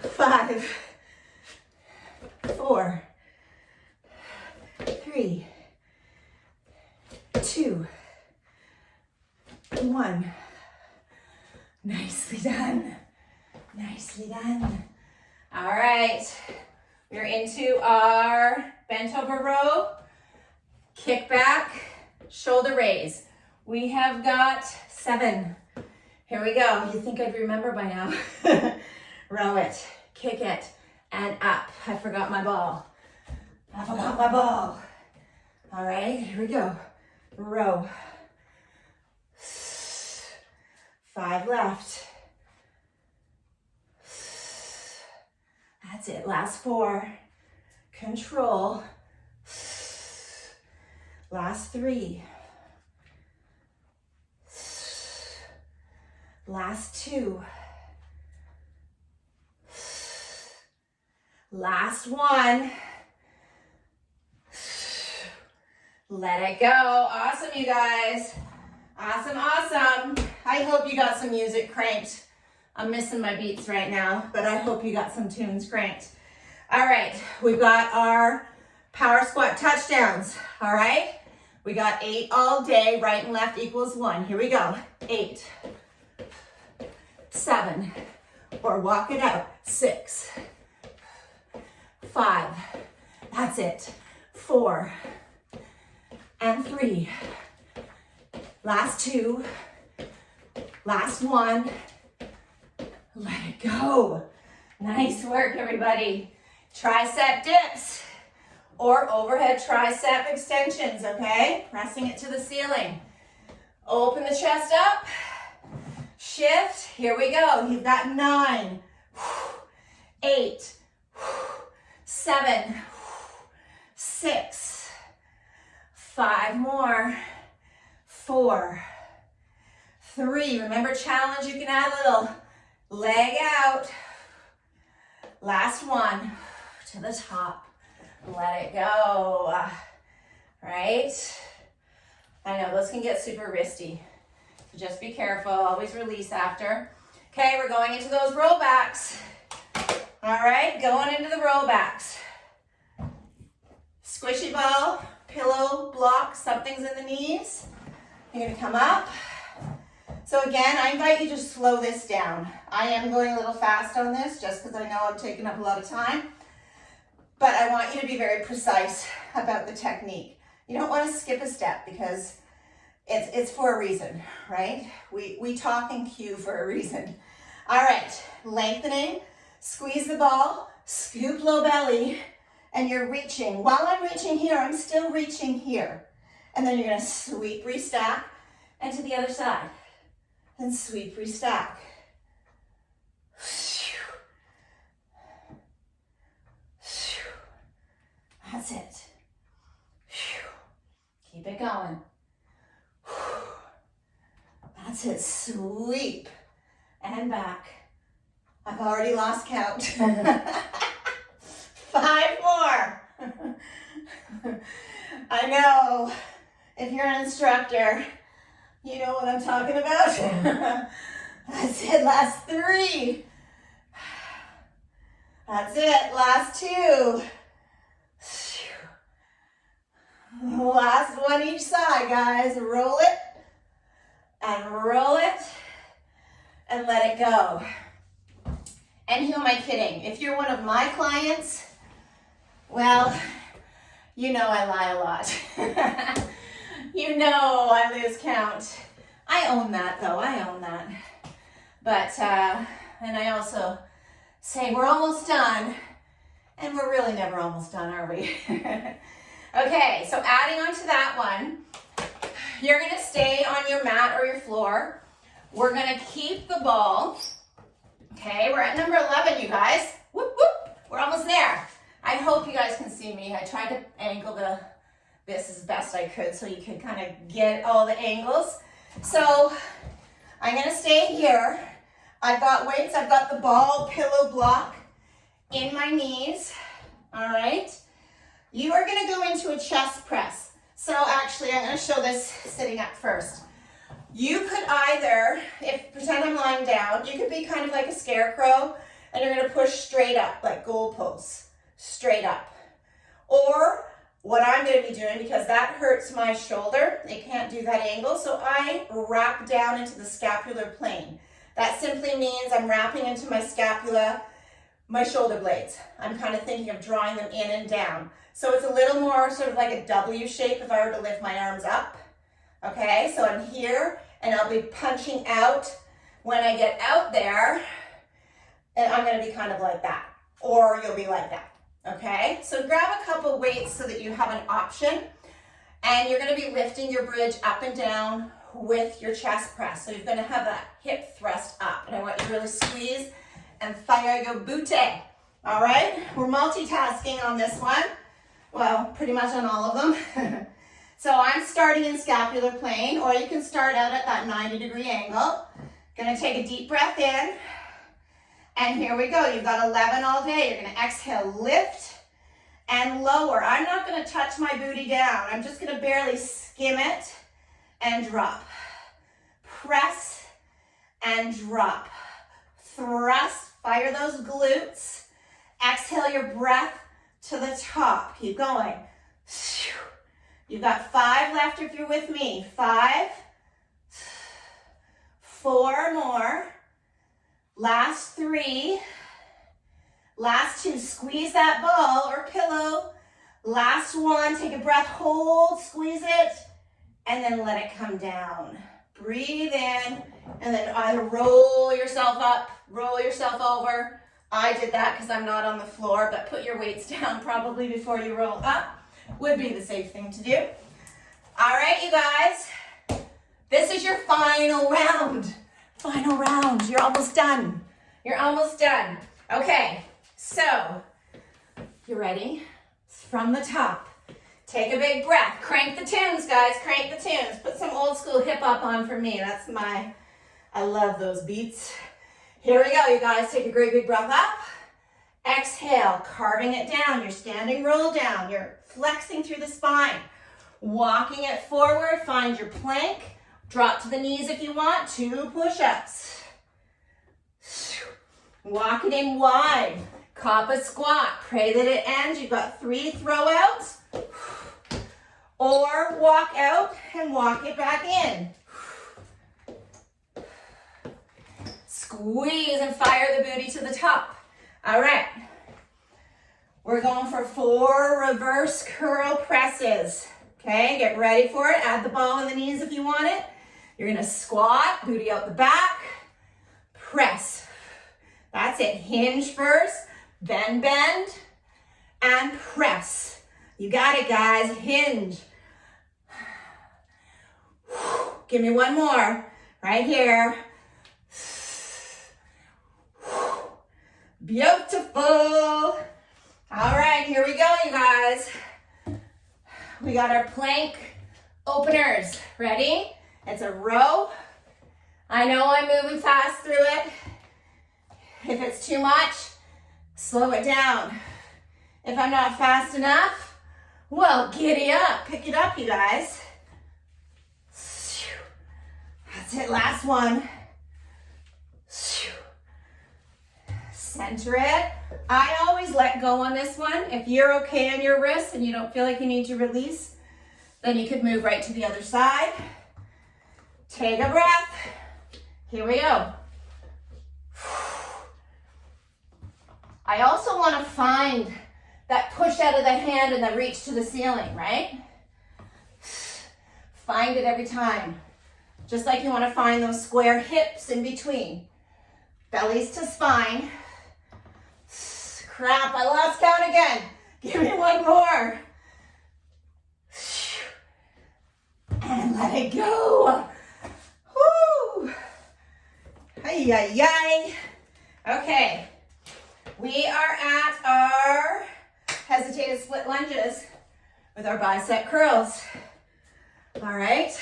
5, 4, 3, 2, 1. Nicely done. Nicely done. All right. We're into our bent over row, kick back, shoulder raise. We have got 7. Here we go. You think I'd remember by now. Row it, kick it, and up. I forgot my ball. All right, here we go. Row. 5 left. That's it, last 4. Control. Last 3. Last 2. Last one. Let it go. Awesome, you guys. Awesome, awesome. I hope you got some music cranked. I'm missing my beats right now, but I hope you got some tunes cranked. All right, we've got our power squat touchdowns, all right? We got 8 all day, right and left equals 1. Here we go. 8, 7, or walk it out. 6, 5, that's it. 4, and 3. Last 2, last 1. Let it go. Nice work, everybody. Tricep dips or overhead tricep extensions, okay? Pressing it to the ceiling. Open the chest up. Shift. Here we go. You've got 9, 8, 7, 6, 5 more, 4, 3. Remember, challenge, you can add a little leg out. Last one, to the top. Let it go. Right? I know those can get super wristy. So just be careful. Always release after. Okay, we're going into those roll backs. All right, going into the roll backs. Squishy ball, pillow, block, something's in the knees. You're gonna come up. So again, I invite you to slow this down. I am going a little fast on this just because I know I'm taking up a lot of time. But I want you to be very precise about the technique. You don't want to skip a step because it's for a reason, right? We talk and cue for a reason. All right, lengthening, squeeze the ball, scoop low belly, and you're reaching. While I'm reaching here, I'm still reaching here. And then you're gonna sweep, restack, and to the other side. And sweep, restack. That's it. Keep it going. That's it. Sweep and back. I've already lost count. 5 more. I know. If you're an instructor, you know what I'm talking about. That's it. Last 3. That's it. Last 2. Last one each side, guys. Roll it and roll it and let it go. And who am I kidding? If you're one of my clients, well, you know I lie a lot. You know I lose count. I own that though, I own that. But, and I also say we're almost done, and we're really never almost done, are we? Okay, so adding on to that one, you're gonna stay on your mat or your floor. We're gonna keep the ball. Okay, we're at number 11, you guys. Whoop, whoop, we're almost there. I hope you guys can see me. I tried to angle this as best I could so you could kind of get all the angles. So I'm gonna stay here. I've got weights, I've got the ball pillow block in my knees, all right? You are gonna go into a chest press. So actually, I'm gonna show this sitting up first. You could either, pretend I'm lying down, you could be kind of like a scarecrow and you're gonna push straight up, like goalposts, straight up. Or what I'm gonna be doing, because that hurts my shoulder, it can't do that angle, so I wrap down into the scapular plane. That simply means I'm wrapping into my scapula, my shoulder blades. I'm kind of thinking of drawing them in and down. So it's a little more sort of like a W shape if I were to lift my arms up. Okay, so I'm here and I'll be punching out. When I get out there, and I'm gonna be kind of like that, or you'll be like that, okay? So grab a couple weights so that you have an option, and you're gonna be lifting your bridge up and down with your chest press. So you're gonna have that hip thrust up, and I want you to really squeeze and fire your butte. All right, we're multitasking on this one. Well, pretty much on all of them. So I'm starting in scapular plane, or you can start out at that 90-degree angle. Gonna take a deep breath in And here we go. You've got 11 all day. You're going to exhale, lift and lower. I'm not going to touch my booty down. I'm just going to barely skim it and drop. Press and drop. Thrust, fire those glutes. Exhale your breath to the top. Keep going. You've got 5 left if you're with me. 5, 4 more. Last 3. Last 2. Squeeze that ball or pillow. Last 1. Take a breath. Hold. Squeeze it. And then let it come down. Breathe in. And then either roll yourself up, roll yourself over. I did that because I'm not on the floor, but put your weights down probably before you roll up. Would be the safe thing to do. All right, you guys. This is your final round. Final round. You're almost done. You're almost done. Okay, so you ready? From the top. Take a big breath. Crank the tunes, guys. Crank the tunes. Put some old school hip hop on for me. I love those beats. Here we go, you guys. Take a great big breath up. Exhale, carving it down. You're standing roll down. You're flexing through the spine. Walking it forward. Find your plank. Drop to the knees if you want. 2 push-ups. Walk it in wide. Kappa squat. Pray that it ends. You've got 3 throwouts. Or walk out and walk it back in. Squeeze and fire the booty to the top. All right. We're going for 4 reverse curl presses. Okay, get ready for it. Add the ball in the knees if you want it. You're gonna squat, booty out the back, press. That's it. Hinge first, then bend, and press. You got it, guys. Hinge. Give me one more. Right here. Beautiful. All right, here we go, you guys. We got our plank openers. Ready? It's a row. I know I'm moving fast through it. If it's too much, slow it down. If I'm not fast enough, well, giddy up. Pick it up, you guys. That's it, last one. Center it. I always let go on this one. If you're okay on your wrists and you don't feel like you need to release, then you could move right to the other side. Take a breath. Here we go. I also want to find that push out of the hand and the reach to the ceiling, right? Find it every time. Just like you want to find those square hips in between. Bellies to spine. Crap, I lost count again. Give me one more. And let it go. Woo. Ay, ay, ay. Okay. We are at our hesitated split lunges with our bicep curls. All right.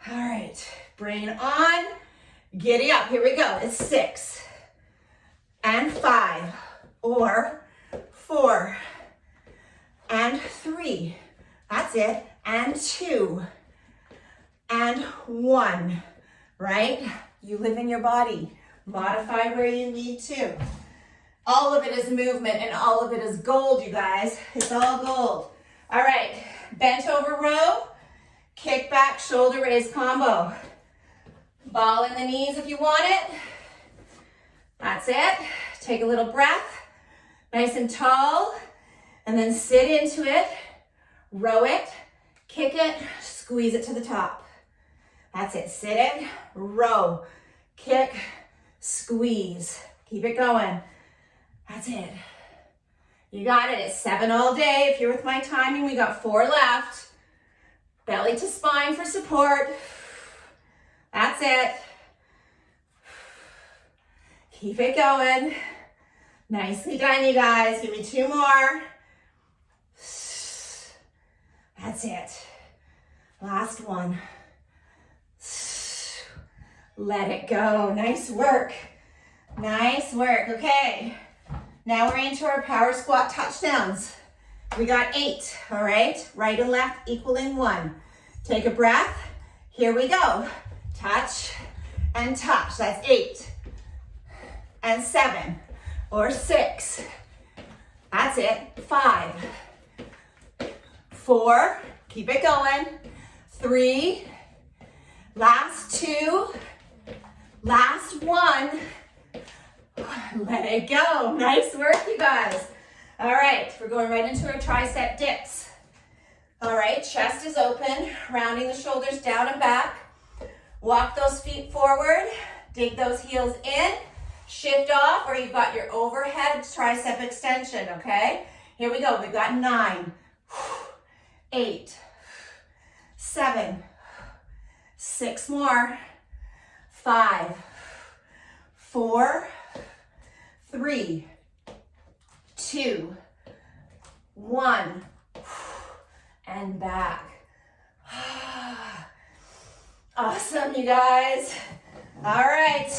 All right. Brain on. Giddy up. Here we go. It's 6 and 5 or 4 and 3. That's it. And 2 and 1. Right? You live in your body. Modify where you need to. All of it is movement and all of it is gold, you guys. It's all gold. All right. Bent over row. Kick back, shoulder raise combo. Ball in the knees if you want it. That's it. Take a little breath. Nice and tall. And then sit into it. Row it. Kick it. Squeeze it to the top. That's it. Sit it. Row. Kick. Squeeze. Keep it going. That's it. You got it. It's 7 all day. If you're with my timing, we got 4 left. Belly to spine for support. That's it. Keep it going. Nicely done, you guys. Give me 2 more. That's it. Last one. Let it go. Nice work. Nice work. Okay. Now we're into our power squat touchdowns. We got 8, all right? Right and left equaling 1. Take a breath. Here we go. Touch and touch. That's 8 and 7 or 6. That's it. 5, 4, keep it going. 3, last 2, last 1. Let it go. Nice work, you guys. All right, we're going right into our tricep dips. All right, chest is open, rounding the shoulders down and back. Walk those feet forward, dig those heels in, shift off, or you've got your overhead tricep extension, okay? Here we go. We've got 9, 8, 7, 6 more, 5, 4, 3, 2, 1, and back. Awesome, you guys. All right,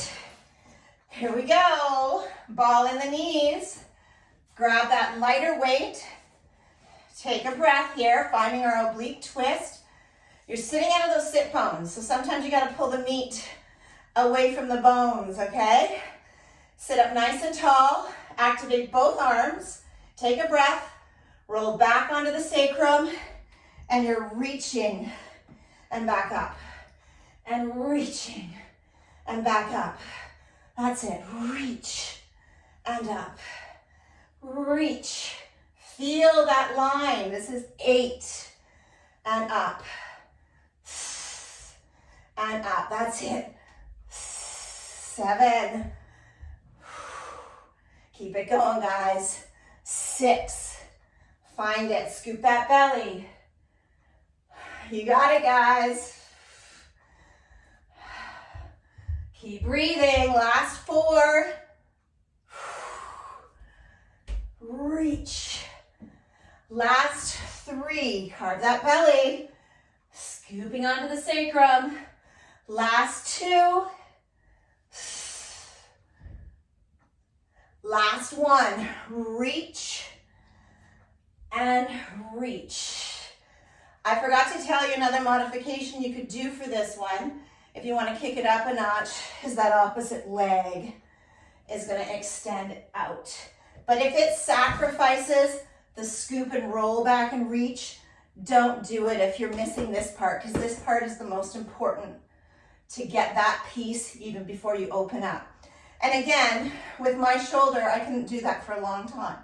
here we go. Ball in the knees. Grab that lighter weight. Take a breath here, finding our oblique twist. You're sitting out of those sit bones, so sometimes you gotta pull the meat away from the bones, okay? Sit up nice and tall, activate both arms, take a breath, roll back onto the sacrum, and you're reaching and back up, and reaching and back up. That's it, reach and up, reach. Feel that line. This is 8 and up, and up. That's it. 7. Keep it going, guys. 6. Find it. Scoop that belly. You got it, guys. Keep breathing. Last 4. Reach. Last 3. Carve that belly. Scooping onto the sacrum. Last 2. Last 1, reach and reach. I forgot to tell you another modification you could do for this one, if you want to kick it up a notch, is that opposite leg is going to extend out. But if it sacrifices the scoop and roll back and reach, don't do it if you're missing this part, because this part is the most important to get that piece even before you open up. And again, with my shoulder, I couldn't do that for a long time.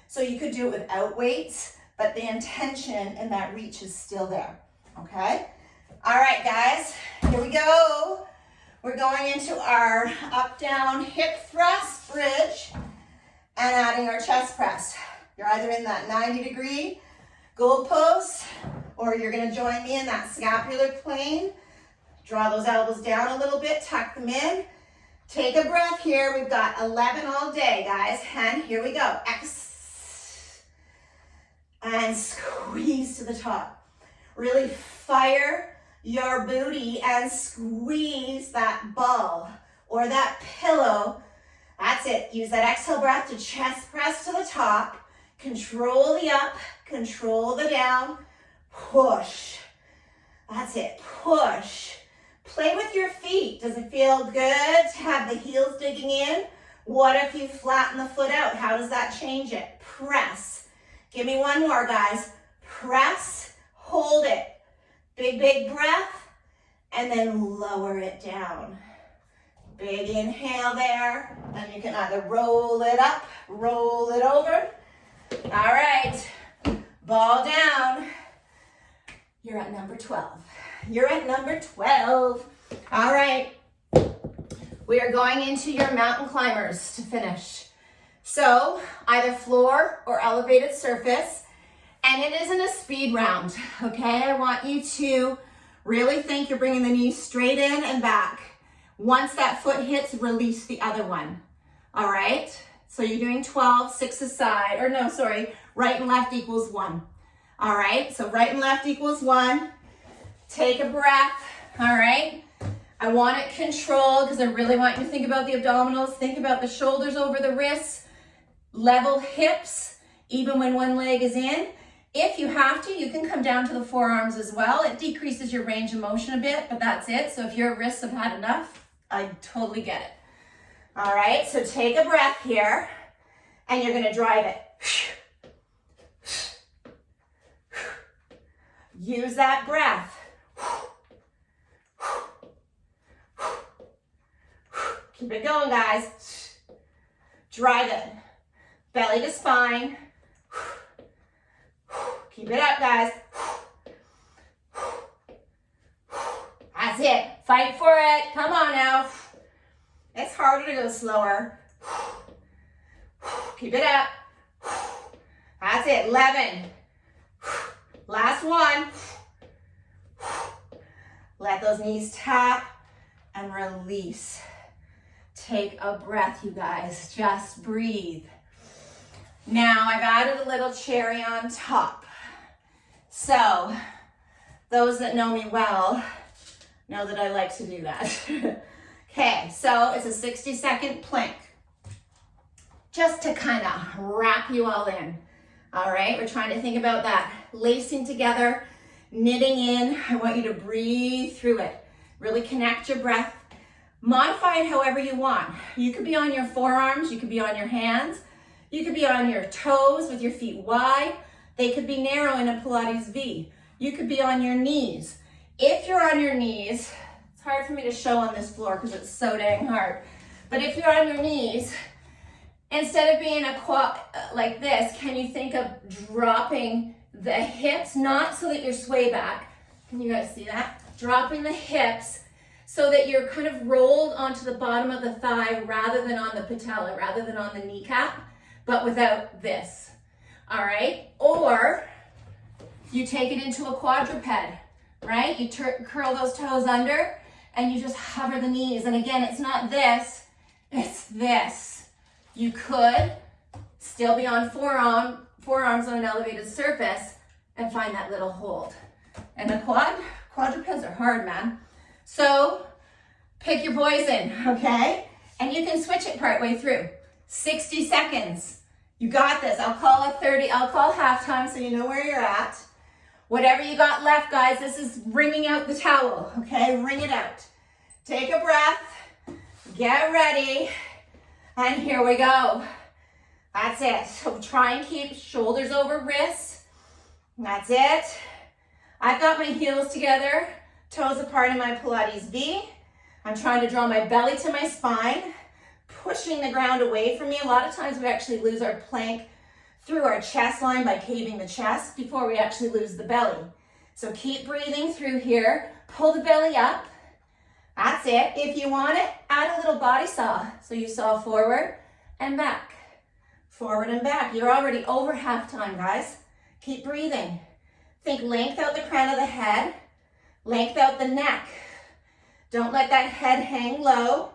So you could do it without weights, but the intention and that reach is still there, okay? All right, guys, here we go. We're going into our up-down hip thrust bridge and adding our chest press. You're either in that 90-degree goalpost, or you're gonna join me in that scapular plane. Draw those elbows down a little bit, tuck them in. Take a breath here. We've got 11 all day, guys. And here we go. X. And squeeze to the top. Really fire your booty and squeeze that ball or that pillow. That's it. Use that exhale breath to chest press to the top. Control the up, control the down. Push. That's it. Push. Play with your feet. Does it feel good to have the heels digging in? What if you flatten the foot out? How does that change it? Press. Give me one more, guys. Press, hold it. Big, big breath, and then lower it down. Big inhale there, and you can either roll it up, roll it over. All right, ball down. You're at number 12. You're at number 12. All right. We are going into your mountain climbers to finish. So either floor or elevated surface. And it isn't a speed round, okay? I want you to really think you're bringing the knees straight in and back. Once that foot hits, release the other one. All right? So you're doing 12, 6 aside. Or no, sorry. Right and left equals 1. All right? So right and left equals 1. Take a breath, all right? I want it controlled because I really want you to think about the abdominals. Think about the shoulders over the wrists, level hips, even when one leg is in. If you have to, you can come down to the forearms as well. It decreases your range of motion a bit, but that's it. So if your wrists have had enough, I totally get it. All right, so take a breath here, and you're gonna drive it. Use that breath. Keep it going, guys. Drive it. Belly to spine. Keep it up, guys. That's it. Fight for it. Come on now. It's harder to go slower. Keep it up. That's it. 11. Last one. Let those knees tap and release. Take a breath, you guys. Just breathe. Now I've added a little cherry on top. So those that know me well know that I like to do that. Okay, so it's a 60-second plank. Just to kind of wrap you all in. All right, we're trying to think about that. Lacing together, knitting in. I want you to breathe through it. Really connect your breath. Modify it however you want. You could be on your forearms, you could be on your hands, you could be on your toes with your feet wide. They could be narrow in a Pilates V. You could be on your knees. If you're on your knees, it's hard for me to show on this floor because it's so dang hard. But if you're on your knees, instead of being a quad like this, can you think of dropping the hips, not so that you're sway back. Can you guys see that? Dropping the hips so that you're kind of rolled onto the bottom of the thigh rather than on the patella, rather than on the kneecap, but without this. All right? Or you take it into a quadruped, right? You curl those toes under and you just hover the knees. And again, it's not this, it's this. You could still be on forearms on an elevated surface and find that little hold. And the quadrupeds are hard, man. So pick your poison, okay? And you can switch it partway through. 60 seconds. You got this. I'll call it 30. I'll call halftime so you know where you're at. Whatever you got left, guys, this is wringing out the towel, okay? Wring it out. Take a breath. Get ready. And here we go. That's it. So try and keep shoulders over wrists. That's it. I've got my heels together, toes apart in my Pilates V. I'm trying to draw my belly to my spine, pushing the ground away from me. A lot of times we actually lose our plank through our chest line by caving the chest before we actually lose the belly. So keep breathing through here. Pull the belly up. That's it. If you want it, add a little body saw. So you saw forward and back. Forward and back. You're already over halftime, guys. Keep breathing. Think length out the crown of the head. Length out the neck. Don't let that head hang low.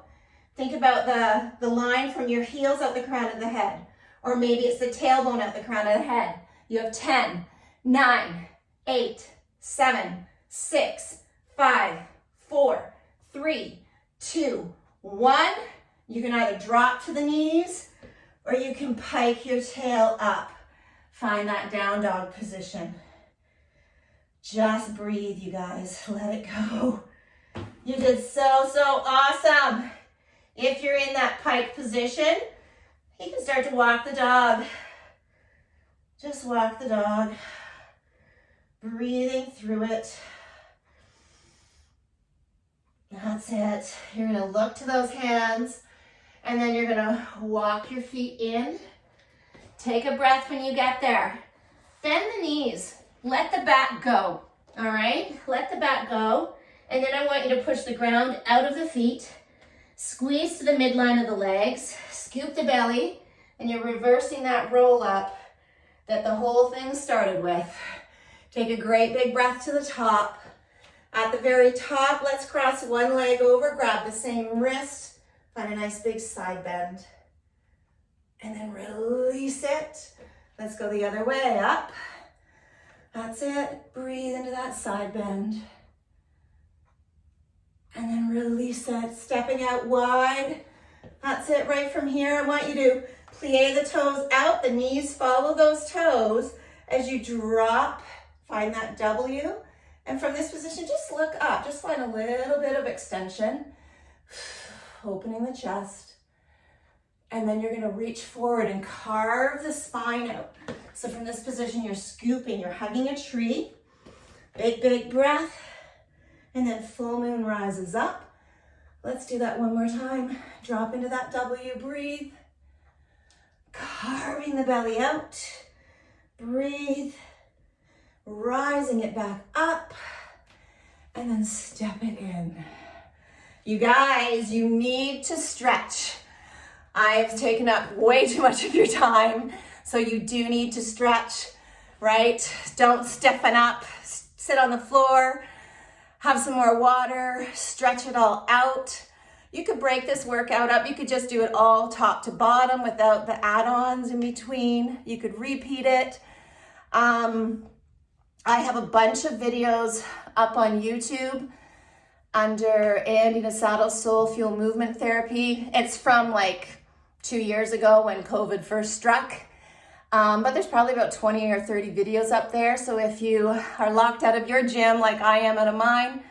Think about the line from your heels out the crown of the head. Or maybe it's the tailbone out the crown of the head. You have 10, 9, 8, 7, 6, 5, 4, 3, 2, 1. You can either drop to the knees or you can pike your tail up. Find that down dog position. Just breathe, you guys. Let it go. You did so awesome. If you're in that pike position, you can start to walk the dog. Just walk the dog. Breathing through it. That's it. You're gonna look to those hands and then you're gonna walk your feet in. Take a breath when you get there. Bend the knees. Let the back go, all right? Let the back go. And then I want you to push the ground out of the feet. Squeeze to the midline of the legs. Scoop the belly. And you're reversing that roll up that the whole thing started with. Take a great big breath to the top. At the very top, let's cross one leg over. Grab the same wrist. Find a nice big side bend. And then release it. Let's go the other way, up. That's it. Breathe into that side bend. And then release it, stepping out wide. That's it right from here. I want you to plie the toes out, the knees follow those toes as you drop, find that W. And from this position, just look up, just find a little bit of extension, opening the chest. And then you're gonna reach forward and carve the spine out. So from this position, you're scooping, you're hugging a tree. Big, big breath. And then full moon rises up. Let's do that one more time. Drop into that W, breathe. Carving the belly out. Breathe. Rising it back up. And then step it in. You guys, you need to stretch. I've taken up way too much of your time, so you do need to stretch, right? Don't stiffen up, sit on the floor, have some more water, stretch it all out. You could break this workout up. You could just do it all top to bottom without the add-ons in between. You could repeat it. I have a bunch of videos up on YouTube under Andy Nasado's Soul Fuel Movement Therapy. It's from like 2 years ago when COVID first struck. But there's probably about 20 or 30 videos up there. So if you are locked out of your gym like I am out of mine,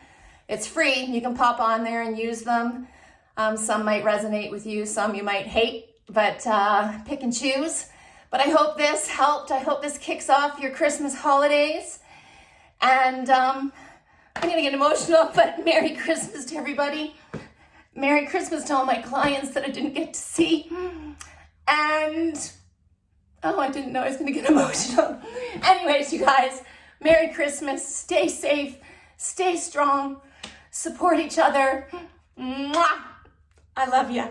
it's free. You can pop on there and use them. Some might resonate with you, some you might hate, but pick and choose. But I hope this helped. I hope this kicks off your Christmas holidays. And I'm gonna get emotional, but Merry Christmas to everybody. Merry Christmas to all my clients that I didn't get to see. And oh, I didn't know I was gonna get emotional. Anyways, you guys, Merry Christmas. Stay safe, stay strong, support each other. Mwah! I love you.